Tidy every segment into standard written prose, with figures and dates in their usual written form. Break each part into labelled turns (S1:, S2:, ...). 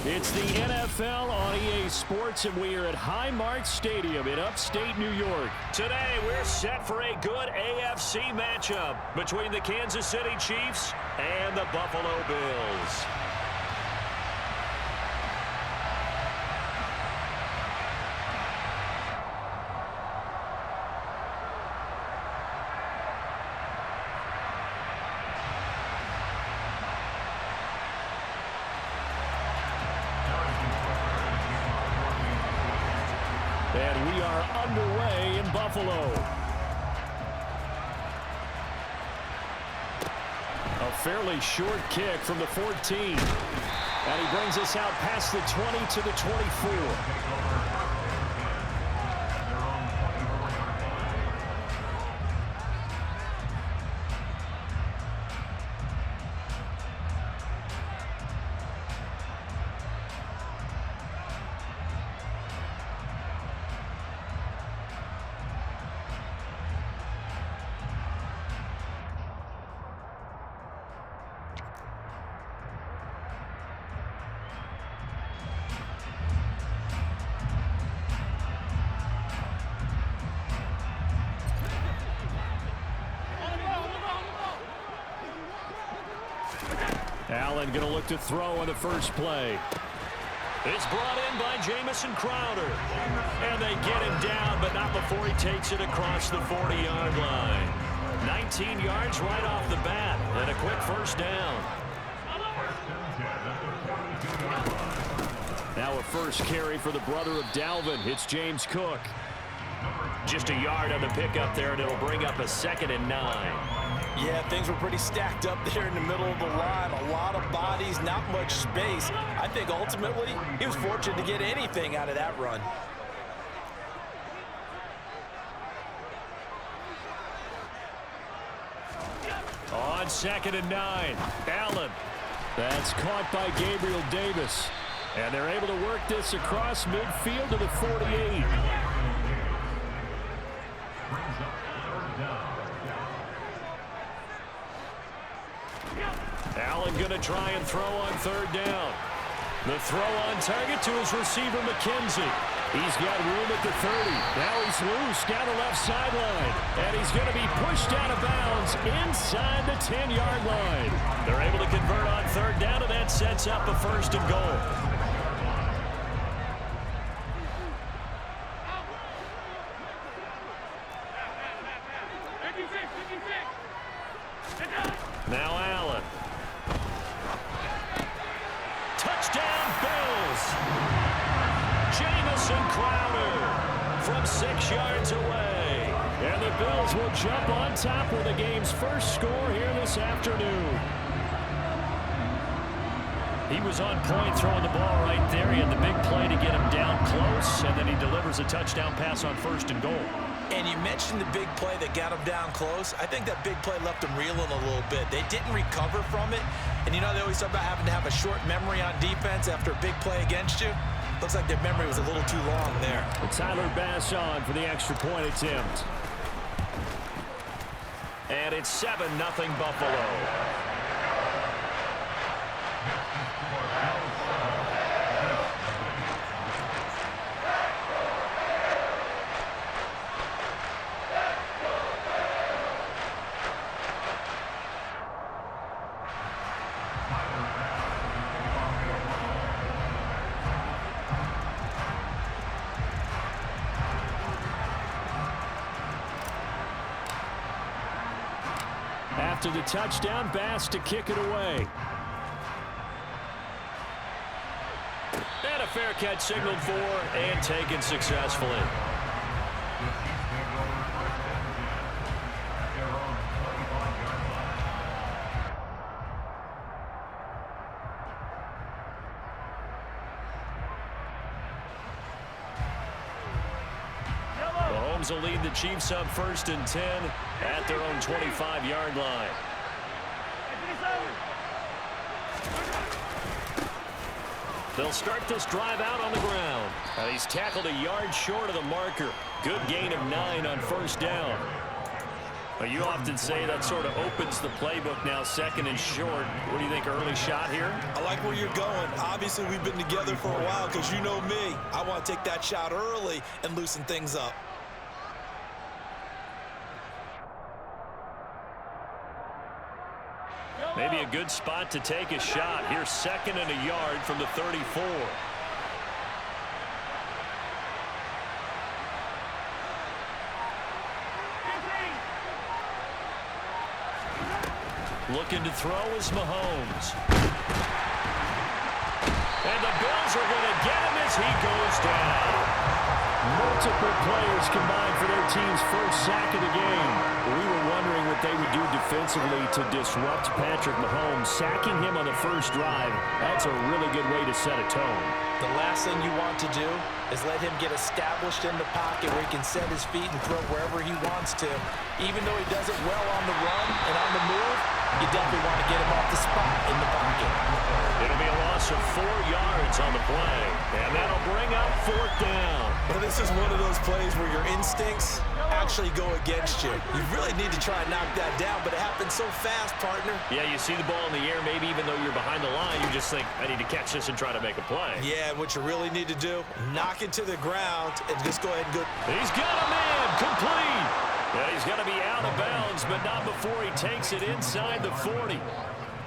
S1: It's the NFL on EA Sports, and we are at Highmark Stadium in upstate New York.
S2: Today, we're set for a good AFC matchup between the Kansas City Chiefs and the Buffalo Bills.
S1: And we are underway in Buffalo. A fairly short kick from the 14. And he brings us out past the 20 to the 24. Allen going to look to throw on the first play.
S2: It's brought in by Jamison Crowder. And they get him down, but not before he takes it across the 40-yard line. 19 yards right off the bat, and a quick first down.
S1: Now a first carry for the brother of Dalvin. It's James Cook.
S2: Just a yard on the pickup there, and it'll bring up a 2nd and 9.
S3: Yeah, things were pretty stacked up there in the middle of the line. A lot of bodies, not much space. I think ultimately he was fortunate to get anything out of that run.
S2: On 2nd and 9, Allen.
S1: That's caught by Gabriel Davis. And they're able to work this across midfield to the 48.
S2: Allen going to try and throw on 3rd down. The throw on target to his receiver, McKenzie. He's got room at the 30. Now he's loose down the left sideline. And he's going to be pushed out of bounds inside the 10-yard line. They're able to convert on 3rd down, and that sets up a 1st and goal. Now Allen. Touchdown, Bills. Jamison Crowder from 6 yards away.
S1: And the Bills will jump on top with the game's first score here this afternoon.
S2: He was on point throwing the ball right there. He had the big play to get him down close, and then he delivers a touchdown pass on 1st and goal.
S3: And you mentioned the big play that got him down close. I think that big play left him reeling a little bit. They didn't recover from it. And you know, they always talk about having to have a short memory on defense after a big play against you. Looks like their memory was a little too long there.
S1: Tyler Bass on for the extra point attempt.
S2: And it's 7-0 Buffalo.
S1: After the touchdown, Bass to kick it away.
S2: And a fair catch signaled for and taken successfully. Mahomes will lead the Chiefs up 1st and 10 at their own 25-yard line. They'll start this drive out on the ground. And he's tackled a yard short of the marker. Good gain of 9 on 1st down. Well, you often say that sort of opens the playbook now, second and short. What do you think, early shot here?
S3: I like where you're going. Obviously, we've been together for a while because you know me. I want to take that shot early and loosen things up.
S2: Maybe a good spot to take a shot. Here's second and a yard from the 34. Looking to throw is Mahomes. And the Bills are going to get him as he goes down. Multiple players combined for their team's first sack of the game. We were wondering what they would do defensively to disrupt Patrick Mahomes. Sacking him on the first drive, that's a really good way to set a tone.
S3: The last thing you want to do is let him get established in the pocket where he can set his feet and throw wherever he wants to. Even though he does it well on the run and on the move, you definitely want to get him off the spot in the pocket.
S2: It'll be a loss of 4 yards on the play, and that'll bring up 4th down.
S3: Well, this is one of those plays where your instincts actually go against you. You really need to try and knock that down, but it happens so fast, partner.
S2: Yeah, you see the ball in the air, maybe even though you're behind the line, you just think, I need to catch this and try to make a play.
S3: Yeah, what you really need to do, knock it to the ground and just go ahead and go.
S2: He's got a man, complete. Yeah, he's got to be out of bounds, but not before he takes it inside the 40.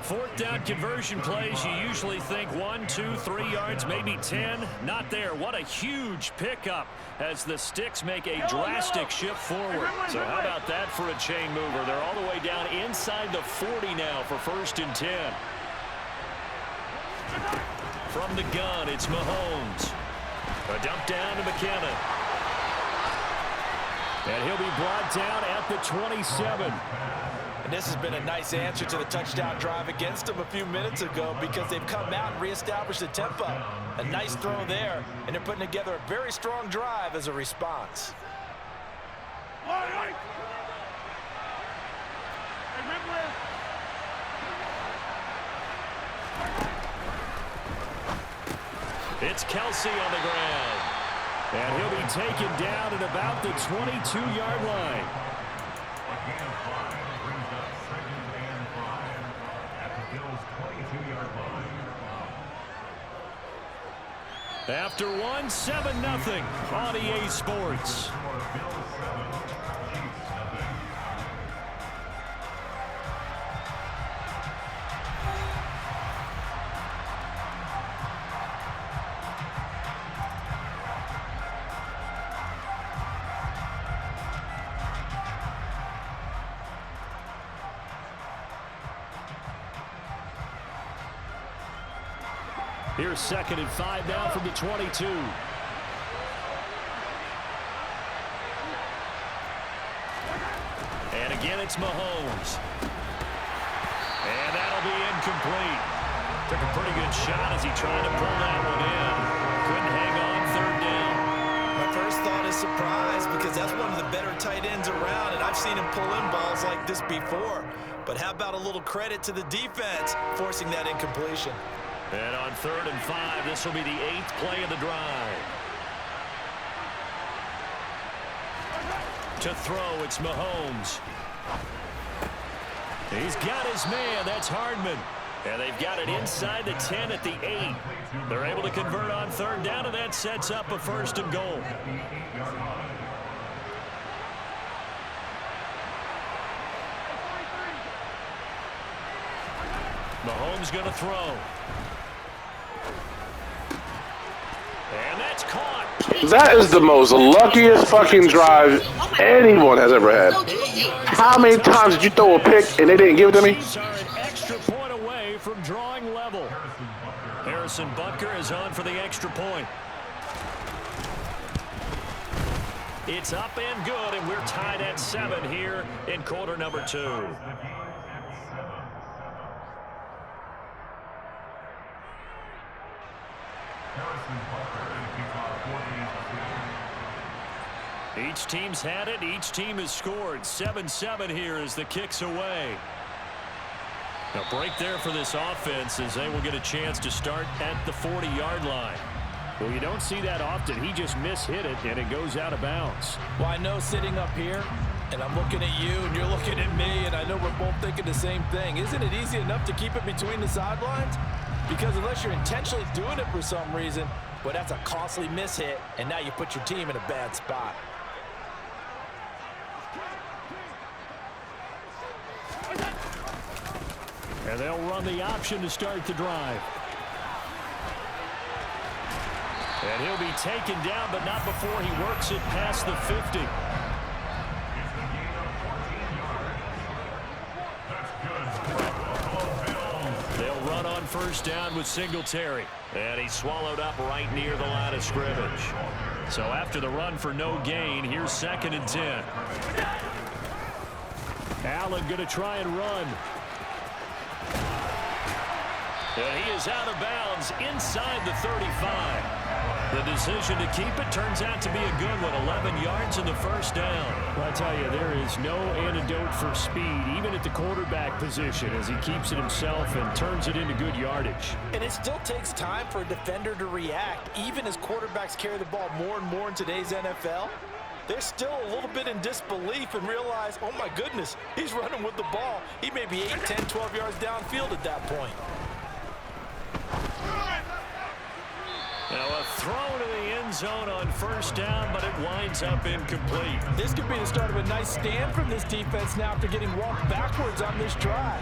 S2: 4th down conversion plays, you usually think 1, 2, 3 yards, maybe 10. Not there. What a huge pickup as the Sticks make a drastic shift forward. So how about that for a chain mover? They're all the way down inside the 40 now for 1st and 10. From the gun, it's Mahomes. A dump down to McKinnon. And he'll be brought down at the 27.
S3: And this has been a nice answer to the touchdown drive against them a few minutes ago because they've come out and reestablished the tempo. A nice throw there, and they're putting together a very strong drive as a response.
S2: It's Kelsey on the ground. And he'll be taken down at about the 22-yard line. After one, 7-0 on EA Sports. Here's 2nd and 5 now from the 22. And again, it's Mahomes. And that'll be incomplete. Took a pretty good shot as he tried to pull that one in. Couldn't hang on 3rd down.
S3: My first thought is surprise because that's one of the better tight ends around, and I've seen him pull in balls like this before. But how about a little credit to the defense forcing that incompletion?
S2: And on 3rd and 5, this will be the 8th play of the drive. To throw, it's Mahomes. He's got his man. That's Hardman. And they've got it inside the 10 at the 8. They're able to convert on 3rd down, and that sets up a 1st and goal. Mahomes going to throw. And that's caught.
S4: That is the most luckiest fucking drive anyone has ever had. How many times did you throw a pick and they didn't give it to me?
S2: Chiefs are an extra point away from drawing level. Harrison Butker is on for the extra point. It's up and good, and we're tied at 7 here in quarter number 2. Each team's had it. Each team has scored. 7-7 here as the kick's away. A break there for this offense as they will get a chance to start at the 40-yard line. Well, you don't see that often. He just mishit it, and it goes out of bounds.
S3: Well, I know sitting up here, And I'm looking at you, and you're looking at me, and I know we're both thinking the same thing. Isn't it easy enough to keep it between the sidelines? Because unless you're intentionally doing it for some reason, well, that's a costly mishit, and now you put your team in a bad spot.
S1: And they'll run the option to start the drive. And he'll be taken down, but not before he works it past the 50. They'll run on first down with Singletary. And he's swallowed up right near the line of scrimmage. So after the run for no gain, here's 2nd and 10. Allen going to try and run. And he is out of bounds inside the 35. The decision to keep it turns out to be a good one. 11 yards in the first down. Well, I tell you, there is no antidote for speed, even at the quarterback position, as he keeps it himself and turns it into good yardage.
S3: And it still takes time for a defender to react, even as quarterbacks carry the ball more and more in today's NFL. They're still a little bit in disbelief and realize, oh my goodness, he's running with the ball. He may be 8, 10, 12 yards downfield at that point.
S1: Now a throw to the end zone on first down, but it winds up incomplete.
S3: This could be the start of a nice stand from this defense now after getting walked backwards on this drive.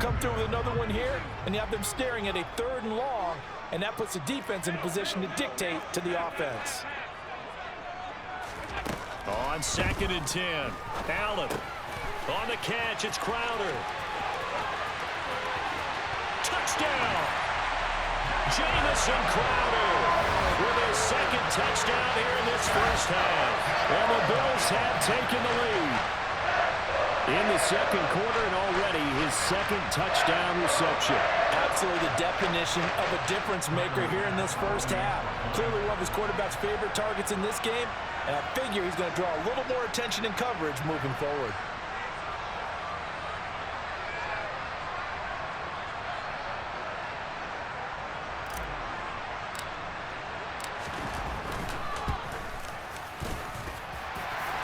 S3: Come through with another one here, and you have them staring at a 3rd and long, and that puts the defense in a position to dictate to the offense.
S1: On 2nd and 10, Allen on the catch, it's Crowder. Touchdown! Jamison Crowder with his 2nd touchdown here in this first half. And the Bills have taken the lead in the 2nd quarter, and already his 2nd touchdown reception.
S3: Absolutely the definition of a difference maker here in this first half. Clearly one of his quarterback's favorite targets in this game, and I figure he's going to draw a little more attention and coverage moving forward.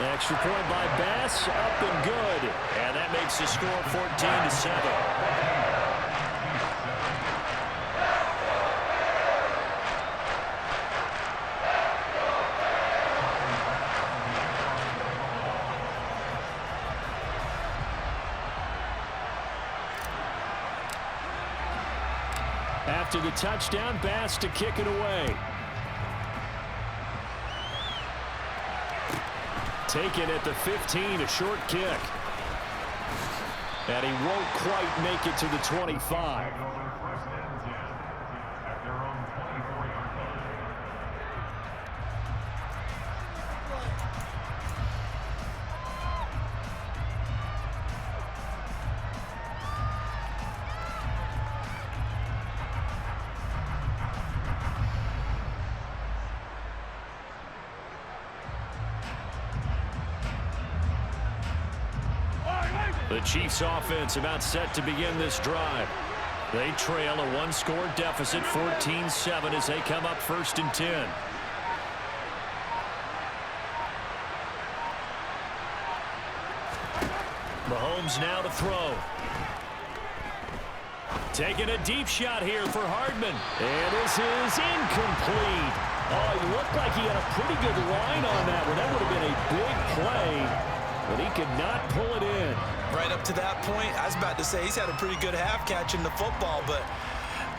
S1: Extra point by Bass, up and good. And that makes the score 14-7. After the touchdown, Bass to kick it away. Taken at the 15, a short kick. And he won't quite make it to the 25. The Chiefs offense about set to begin this drive. They trail a 1-score deficit, 14-7, as they come up 1st and 10. Mahomes now to throw. Taking a deep shot here for Hardman. And this is incomplete. Oh, he looked like he had a pretty good line on that one. That would have been a big play, but he could not pull it in.
S3: Right up to that point, I was about to say he's had a pretty good half catching the football, but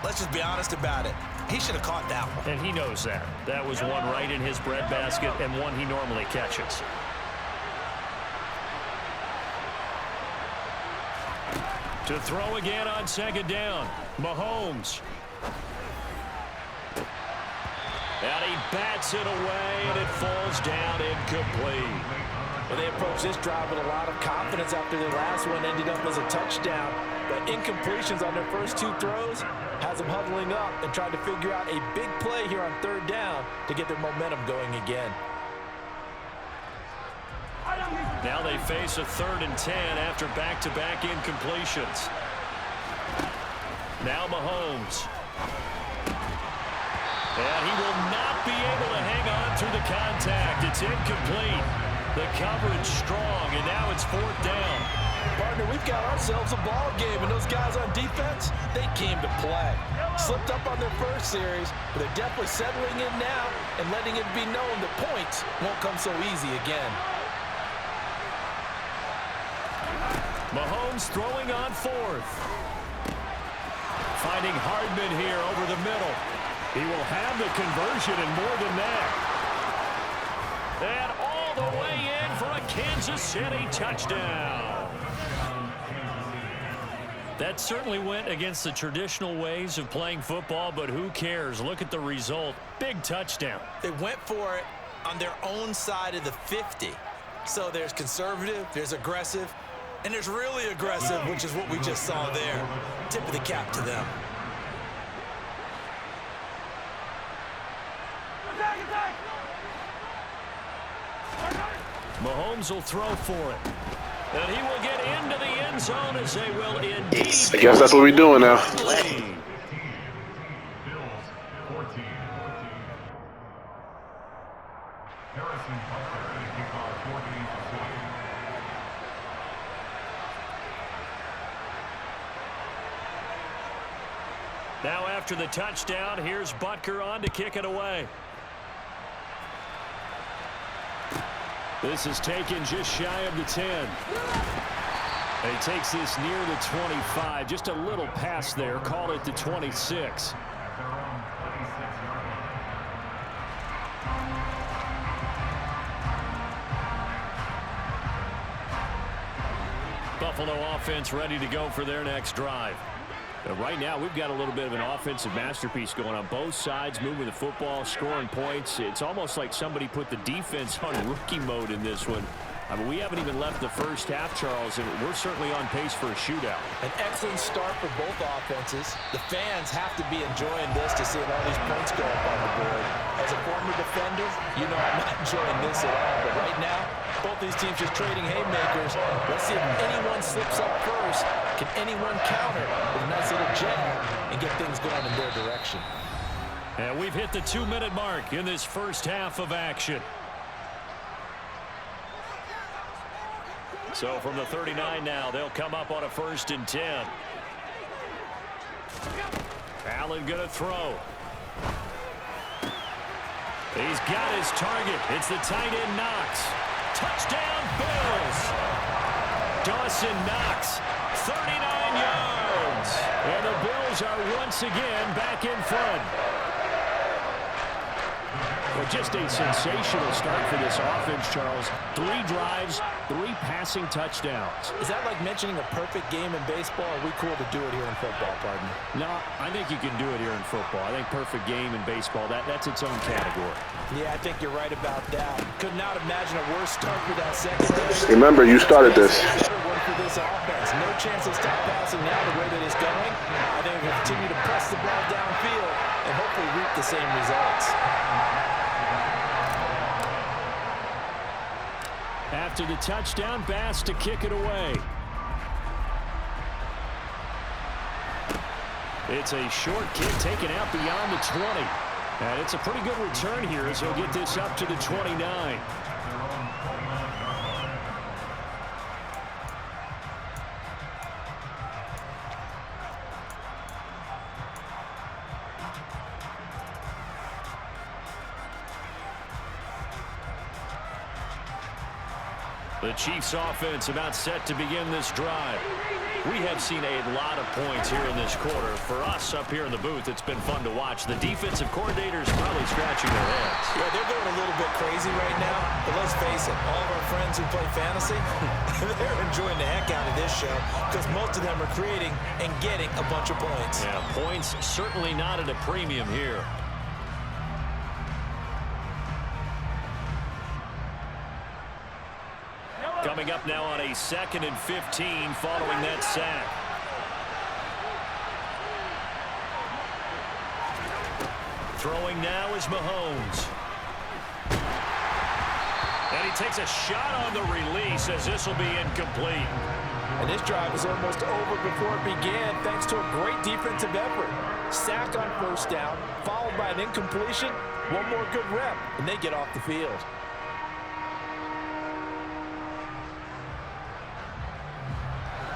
S3: let's just be honest about it. He should have caught that one.
S1: And he knows that. That was one right in his breadbasket and one he normally catches. To throw again on 2nd down, Mahomes. And he bats it away, and it falls down incomplete.
S3: Well, they approached this drive with a lot of confidence after their last one ended up as a touchdown. But incompletions on their first 2 throws has them huddling up and trying to figure out a big play here on 3rd down to get their momentum going again.
S1: Now they face a 3rd and 10 after back-to-back incompletions. Now Mahomes. And he will not be able to hang on through the contact. It's incomplete. The coverage strong, and now it's 4th down.
S3: Partner, we've got ourselves a ball game, and those guys on defense, they came to play. Slipped up on their first series, but they're definitely settling in now and letting it be known that points won't come so easy again.
S1: Mahomes throwing on 4th. Finding Hardman here over the middle. He will have the conversion and more than that. And all the way in for a Kansas City touchdown. That certainly went against the traditional ways of playing football, but who cares? Look at the result. Big touchdown.
S3: They went for it on their own side of the 50. So there's conservative, there's aggressive, and there's really aggressive, which is what we just saw there. Tip of the cap to them.
S1: Mahomes will throw for it. And he will get into the end zone as they will indeed.
S4: I guess that's what we're doing now.
S1: Now after the touchdown, here's Butker on to kick it away. This is taken just shy of the 10. He takes this near the 25. Just a little pass there. Call it the 26. Buffalo offense ready to go for their next drive. But right now, we've got a little bit of an offensive masterpiece going on both sides, moving the football, scoring points. It's almost like somebody put the defense on rookie mode in this one. I mean, we haven't even left the first half, Charles, and we're certainly on pace for a shootout.
S3: An excellent start for both offenses. The fans have to be enjoying this to see all these points go up on the board. As a former defender, you know I'm not enjoying this at all. But right now, both these teams just trading haymakers. Let's see if anyone slips up first. Can anyone counter with a nice little jet and get things going in their direction?
S1: And we've hit the 2-minute mark in this first half of action. So from the 39 now, they'll come up on a 1st and 10. Allen going to throw. He's got his target. It's the tight end Knox. Touchdown Bills. Dawson Knox, 39 yards. And the Bills are once again back in front. Well, just a sensational start for this offense, Charles. 3 drives, 3 passing touchdowns.
S3: Is that like mentioning a perfect game in baseball? Or are we cool to do it here in football, partner?
S1: No, I think you can do it here in football. I think perfect game in baseball, that's its own category.
S3: Yeah, I think you're right about that. Could not imagine a worse start for that secondary.
S4: Remember, you started this.
S3: Better one for this offense. No chance to stop passing now the way that it's going. I think we'll continue to press the ball downfield and hopefully reap the same results.
S1: After the touchdown, Bass to kick it away. It's a short kick taken out beyond the 20. And it's a pretty good return here as he'll get this up to the 29. The Chiefs offense about set to begin this drive. We have seen a lot of points here in this quarter. For us up here in the booth, it's been fun to watch. The defensive coordinators probably scratching their heads.
S3: Yeah, they're going a little bit crazy right now. But let's face it, all of our friends who play fantasy, they're enjoying the heck out of this show because most of them are creating and getting a bunch of points.
S1: Yeah, points certainly not at a premium here. Coming up now on a 2nd and 15 following that sack. Throwing now is Mahomes. And he takes a shot on the release as this will be incomplete.
S3: And this drive was almost over before it began thanks to a great defensive effort. Sack on 1st down, followed by an incompletion. One more good rep, and they get off the field.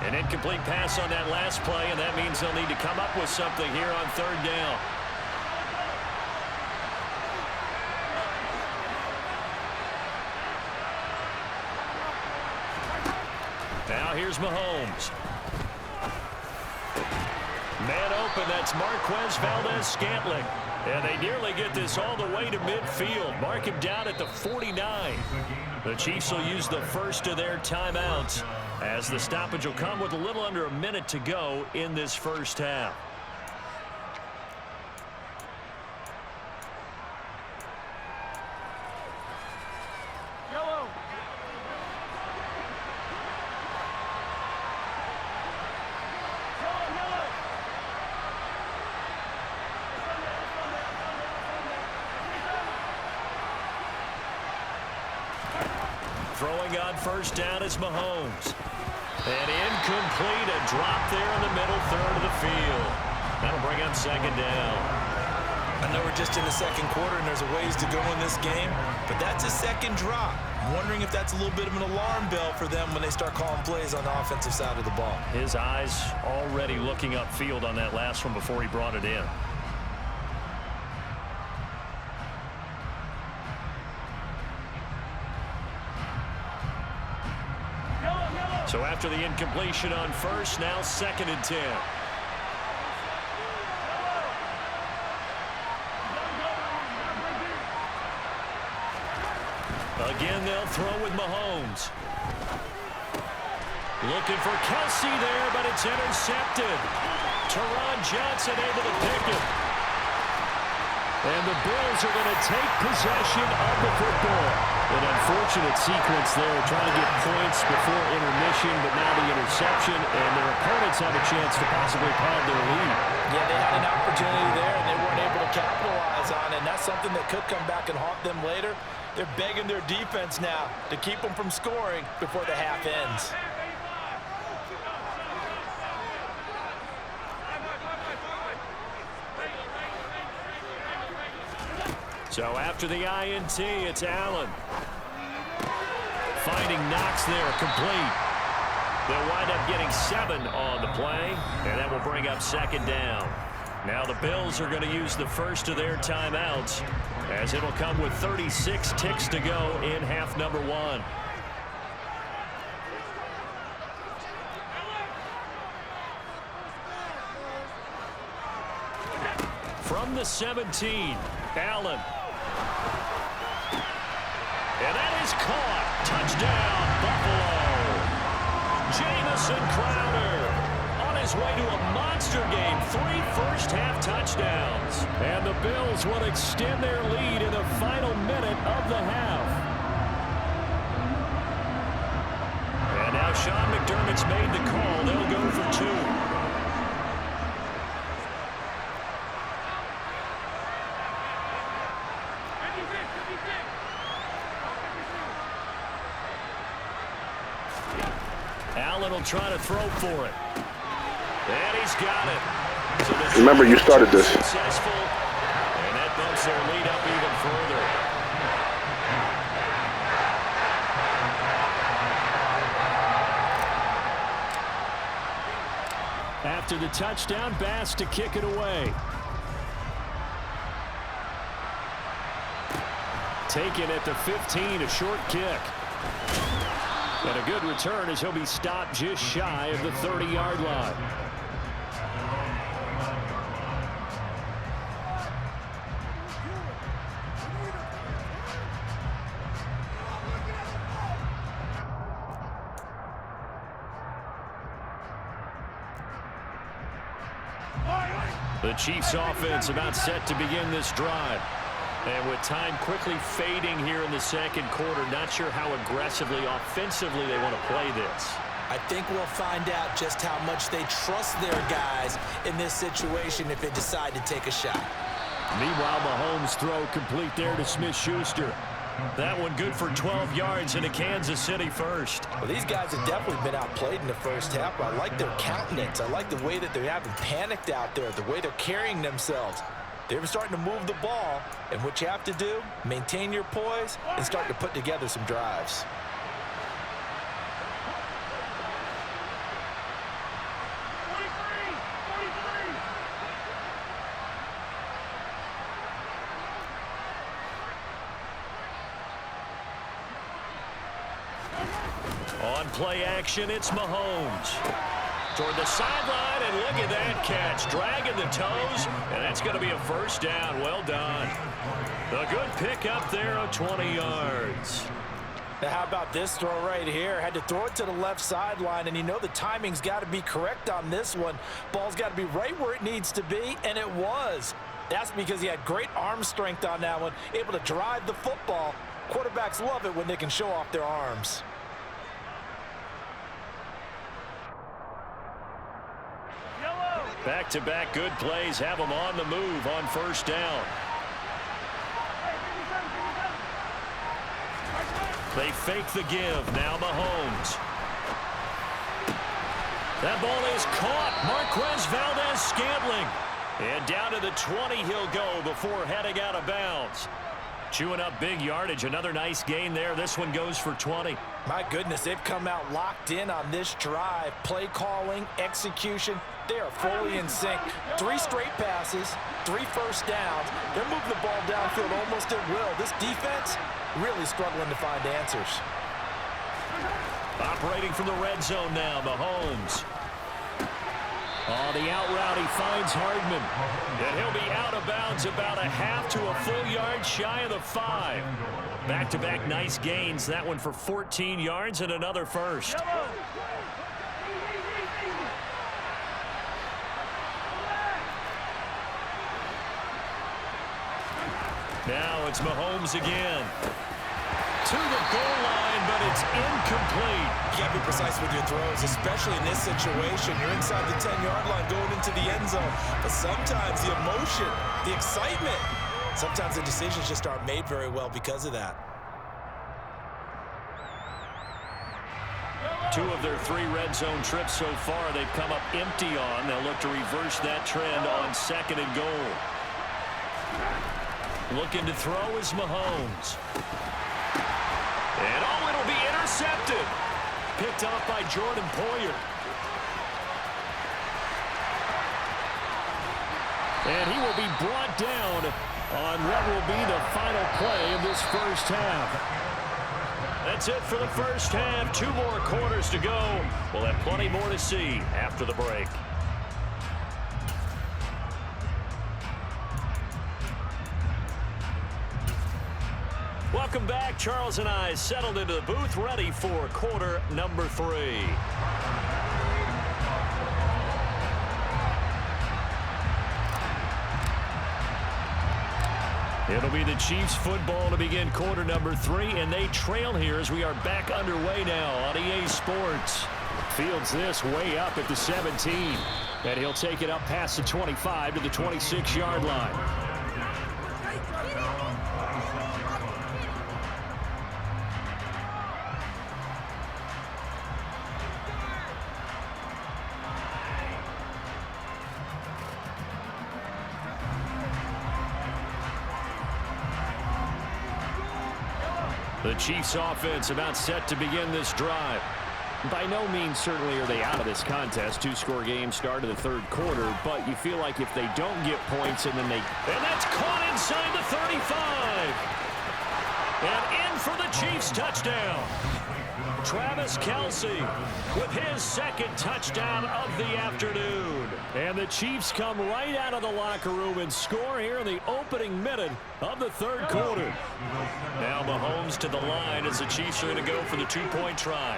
S1: An incomplete pass on that last play, and that means they'll need to come up with something here on third down. Now here's Mahomes. Man open, that's Marquez Valdez-Scantling. And they nearly get this all the way to midfield. Mark him down at the 49. The Chiefs will use the first of their timeouts, as the stoppage will come with a little under a minute to go in this first half. Throwing on first down is Mahomes. And incomplete, a drop there in the middle third of the field. That'll bring up second down.
S3: I know we're just in the second quarter and there's a ways to go in this game, but that's a second drop. I'm wondering if that's a little bit of an alarm bell for them when they start calling plays on the offensive side of the ball.
S1: His eyes already looking upfield on that last one before he brought it in. So after the incompletion on first, now 2nd and 10. Again, they'll throw with Mahomes. Looking for Kelsey there, but it's intercepted. Teron Johnson able to pick it. And the Bills are going to take possession of the football. An unfortunate sequence there, trying to get points before intermission, but now the interception, and their opponents have a chance to possibly pad their lead.
S3: Yeah, they had an opportunity there, and they weren't able to capitalize on it, and that's something that could come back and haunt them later. They're begging their defense now to keep them from scoring before the half ends.
S1: So after the INT, it's Allen. Finding Knox there, complete. They'll wind up getting 7 on the play, and that will bring up second down. Now the Bills are going to use the first of their timeouts, as it'll come with 36 ticks to go in half number 1. From the 17, Allen. And that is caught. Touchdown, Buffalo. Jamison Crowder on his way to a monster game. 3 first-half touchdowns. And the Bills will extend their lead in the final minute of the half. And now Sean McDermott's made the call. They'll go for 2. Allen will try to throw for it. And he's got it. So
S4: remember, you started this.
S1: Successful, and that bumps their lead up even further. After the touchdown, Bass to kick it away. Taken at the 15, a short kick. And a good return as he'll be stopped just shy of the 30-yard line. The Chiefs offense about set to begin this drive. And with time quickly fading here in the second quarter, not sure how aggressively, offensively they want to play this.
S3: I think we'll find out just how much they trust their guys in this situation if they decide to take a shot.
S1: Meanwhile, Mahomes' throw complete there to Smith-Schuster. That one good for 12 yards into Kansas City first.
S3: Well, these guys have definitely been outplayed in the first half, but I like their countenance. I like the way that they haven't panicked out there, the way they're carrying themselves. They're starting to move the ball, and what you have to do, maintain your poise and start to put together some drives.
S1: On play action, it's Mahomes. Toward the sideline, and look at that catch. Dragging the toes, and that's going to be a first down. Well done. A good pick up there of 20 yards.
S3: Now how about this throw right here? Had to throw it to the left sideline, and you know the timing's got to be correct on this one. Ball's got to be right where it needs to be, and it was. That's because he had great arm strength on that one, able to drive the football. Quarterbacks love it when they can show off their arms.
S1: Back-to-back good plays have them on the move on first down. They fake the give. Now Mahomes. That ball is caught. Marquez Valdez-Scantling. And down to the 20 he'll go before heading out of bounds. Chewing up big yardage. Another nice gain there. This one goes for 20.
S3: My goodness, they've come out locked in on this drive. Play calling, execution, they are fully in sync. 3 straight passes, 3 first downs. They're moving the ball downfield almost at will. This defense really struggling to find answers.
S1: Operating from the red zone now, Mahomes. On the out route, he finds Hardman. And he'll be out of bounds about a half to a full yard shy of the 5. Back-to-back nice gains. That one for 14 yards and another first. Now it's Mahomes again. To the goal line, but it's incomplete.
S3: You can't be precise with your throws, especially in this situation. You're inside the 10-yard line going into the end zone. But sometimes the emotion, the excitement, sometimes the decisions just aren't made very well because of that.
S1: 2 of their 3 red zone trips so far they've come up empty on. They'll look to reverse that trend on 2nd and goal. Looking to throw is Mahomes. And oh, it'll be intercepted. Picked off by Jordan Poyer. And he will be brought down on what will be the final play of this first half. That's it for the first half. 2 more quarters to go. We'll have plenty more to see after the break. Welcome back. Charles and I settled into the booth, ready for quarter number 3. It'll be the Chiefs football to begin quarter number 3, and they trail here as we are back underway now on EA Sports. Fields this way up at the 17, and he'll take it up past the 25 to the 26-yard line. The Chiefs offense about set to begin this drive. By no means certainly are they out of this contest. 2-score game start of the 3rd quarter, but you feel like if they don't get points and then they... And that's caught inside the 35. And in for the Chiefs touchdown. Travis Kelce with his 2nd touchdown of the afternoon. And the Chiefs come right out of the locker room and score here in the opening minute of the 3rd quarter. Now Mahomes to the line as the Chiefs are going to go for the 2-point try.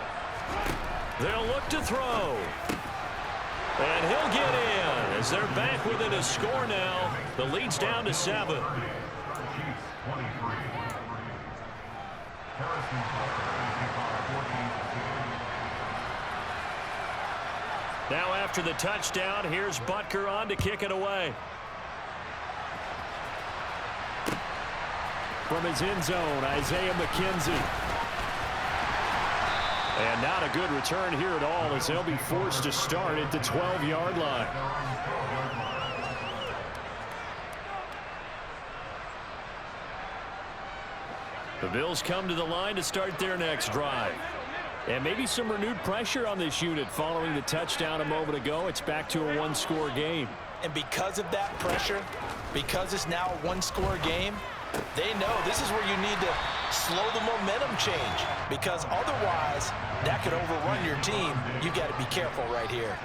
S1: They'll look to throw. And he'll get in as they're back within a score now. The lead's down to 7. Now after the touchdown, here's Butker on to kick it away. From his end zone, Isaiah McKenzie. And not a good return here at all as they'll be forced to start at the 12-yard line. The Bills come to the line to start their next drive. And maybe some renewed pressure on this unit following the touchdown a moment ago. It's back to a 1-score game.
S3: And because of that pressure, because it's now a 1-score game, they know this is where you need to slow the momentum change, because otherwise that could overrun your team. You've got to be careful right here.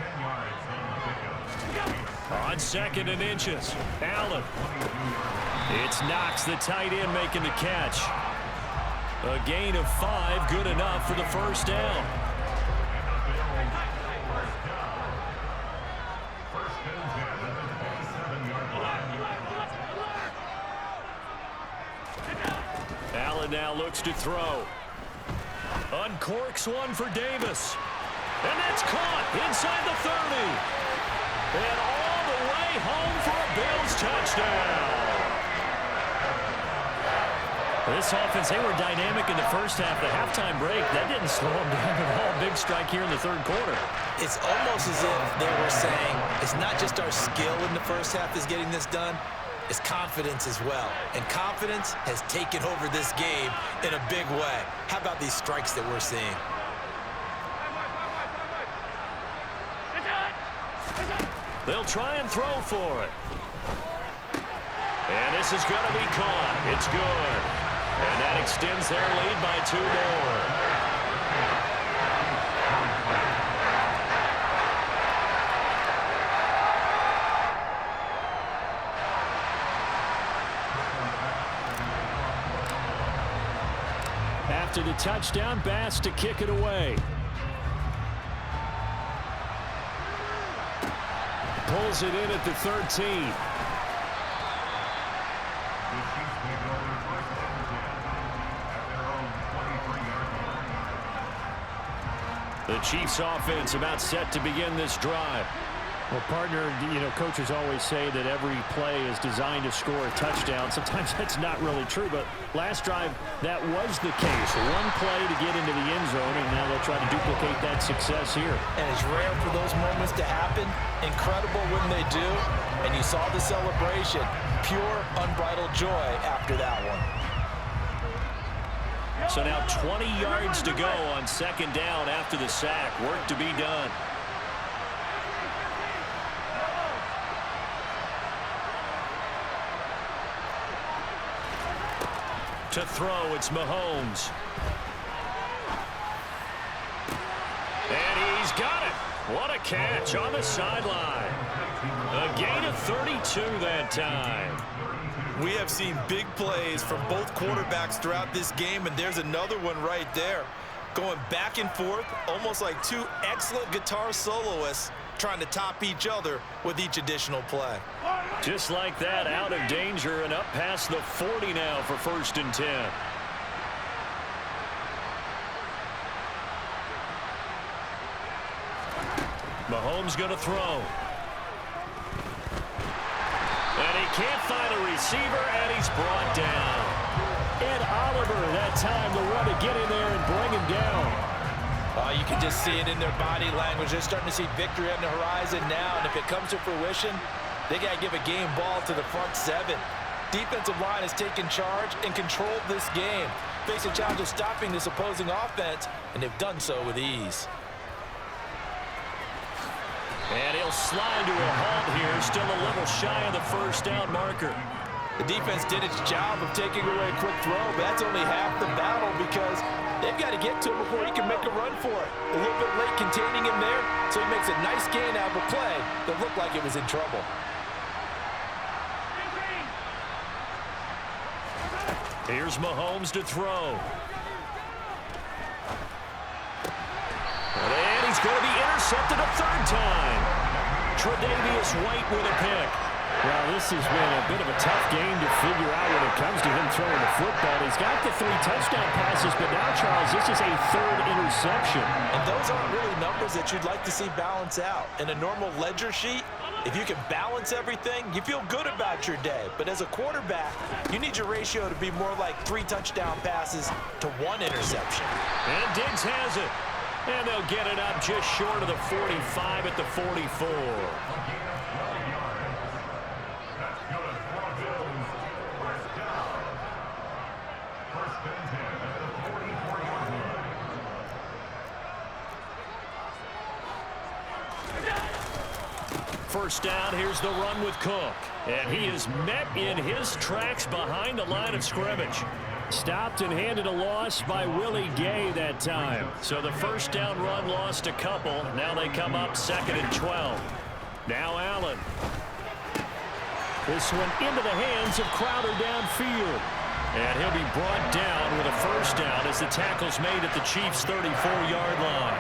S1: On 2nd and inches, Allen. It's Knox, the tight end, making the catch. A gain of 5, good enough for the first down. Allen now looks to throw. Uncorks one for Davis. And that's caught inside the 30. And all the way home for a Bills touchdown. This offense, they were dynamic in the first half. The halftime break, that didn't slow them down at all. Big strike here in the 3rd quarter.
S3: It's almost as if they were saying, it's not just our skill in the first half that's getting this done, it's confidence as well. And confidence has taken over this game in a big way. How about these strikes that we're seeing?
S1: They'll try and throw for it. And this is going to be caught. It's good. And that extends their lead by 2 more. After the touchdown, Bass to kick it away. Pulls it in at the 13. The Chiefs offense about set to begin this drive.
S2: Well, partner, you know, coaches always say that every play is designed to score a touchdown. Sometimes that's not really true, but last drive, that was the case. One play to get into the end zone, and now they'll try to duplicate that success here.
S3: And it's rare for those moments to happen. Incredible when they do. And you saw the celebration. Pure, unbridled joy after that one.
S1: So now 20 yards to go on 2nd down after the sack. Work to be done. To throw, it's Mahomes. And he's got it. What a catch on the sideline. A gain of 32 that time.
S3: We have seen big plays from both quarterbacks throughout this game, and there's another one right there. Going back and forth, almost like 2 excellent guitar soloists trying to top each other with each additional play.
S1: Just like that, out of danger and up past the 40 now for 1st and 10. Mahomes going to throw. And he can't find a receiver, and he's brought down. Ed Oliver, that time, the one to get in there and bring him down.
S3: You can just see it in their body language. They're starting to see victory on the horizon now, and if it comes to fruition, they got to give a game ball to the front 7. Defensive line has taken charge and controlled this game. Facing a challenge of stopping this opposing offense, and they've done so with ease.
S1: And he'll slide to a halt here, still a little shy of the 1st down marker.
S3: The defense did its job of taking away a quick throw, but that's only half the battle because they've got to get to him before he can make a run for it. A little bit late containing him there, so he makes a nice gain out of a play that looked like it was in trouble.
S1: Here's Mahomes to throw. And he's going to be intercepted a 3rd time. Tre'Davious White with a pick.
S2: Well, this has been a bit of a tough game to figure out when it comes to him throwing the football. He's got the 3 touchdown passes, but now, Charles, this is a 3rd interception.
S3: And those aren't really numbers that you'd like to see balance out. In a normal ledger sheet, if you can balance everything, you feel good about your day. But as a quarterback, you need your ratio to be more like 3 touchdown passes to 1 interception.
S1: And Diggs has it. And they'll get it up just short of the 45 at the 44. First down, here's the run with Cook. And he is met in his tracks behind the line of scrimmage. Stopped and handed a loss by Willie Gay that time. So the first down run lost a couple. Now they come up 2nd and 12. Now Allen. This one into the hands of Crowder downfield. And he'll be brought down with a first down as the tackle's made at the Chiefs' 34-yard line.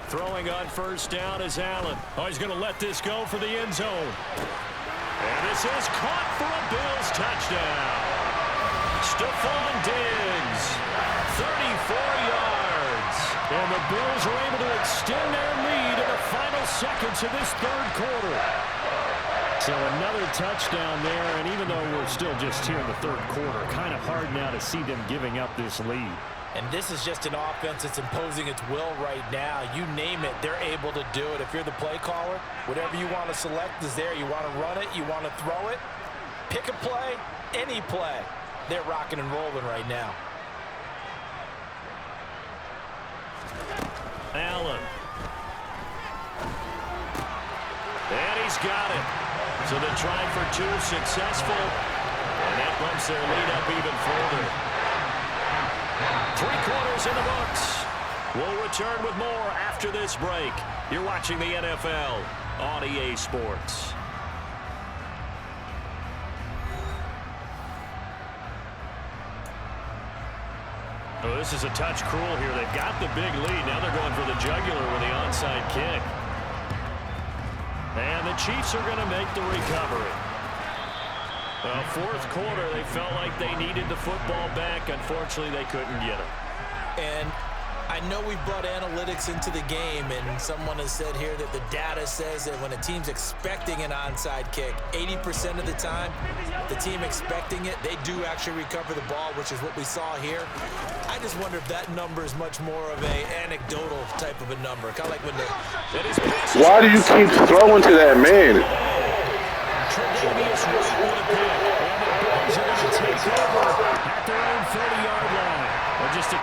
S1: Throwing on first down is Allen. Oh, he's going to let this go for the end zone. And this is caught for a Bills touchdown. Stephon Diggs, 34 yards. And the Bills are able to extend their lead in the final seconds of this third quarter. So another touchdown there, and even though we're still just here in the third quarter, kind of hard now to see them giving up this lead.
S3: And this is just an offense that's imposing its will right now. You name it, they're able to do it. If you're the play caller, whatever you want to select is there. You want to run it, you want to throw it, pick a play, any play. They're rocking and rolling right now.
S1: Allen. And he's got it. So they're trying for two, successful. And that bumps their lead up even further. 3 quarters in the books. We'll return with more after this break. You're watching the NFL on EA Sports. Oh, this is a touch cruel here. They've got the big lead. Now they're going for the jugular with the onside kick. And the Chiefs are going to make the recovery. Well, fourth quarter, they felt like they needed the football back. Unfortunately, they couldn't get it.
S3: And I know we brought analytics into the game, and someone has said here that the data says that when a team's expecting an onside kick, 80% of the time, the team expecting it, they do actually recover the ball, which is what we saw here. I just wonder if that number is much more of a anecdotal type of a number. Kind of like when the...
S4: Why do you keep throwing to that man?
S1: Tre'Davious White with a pick, and the Bills are going to take over at their own 30-yard line. Just a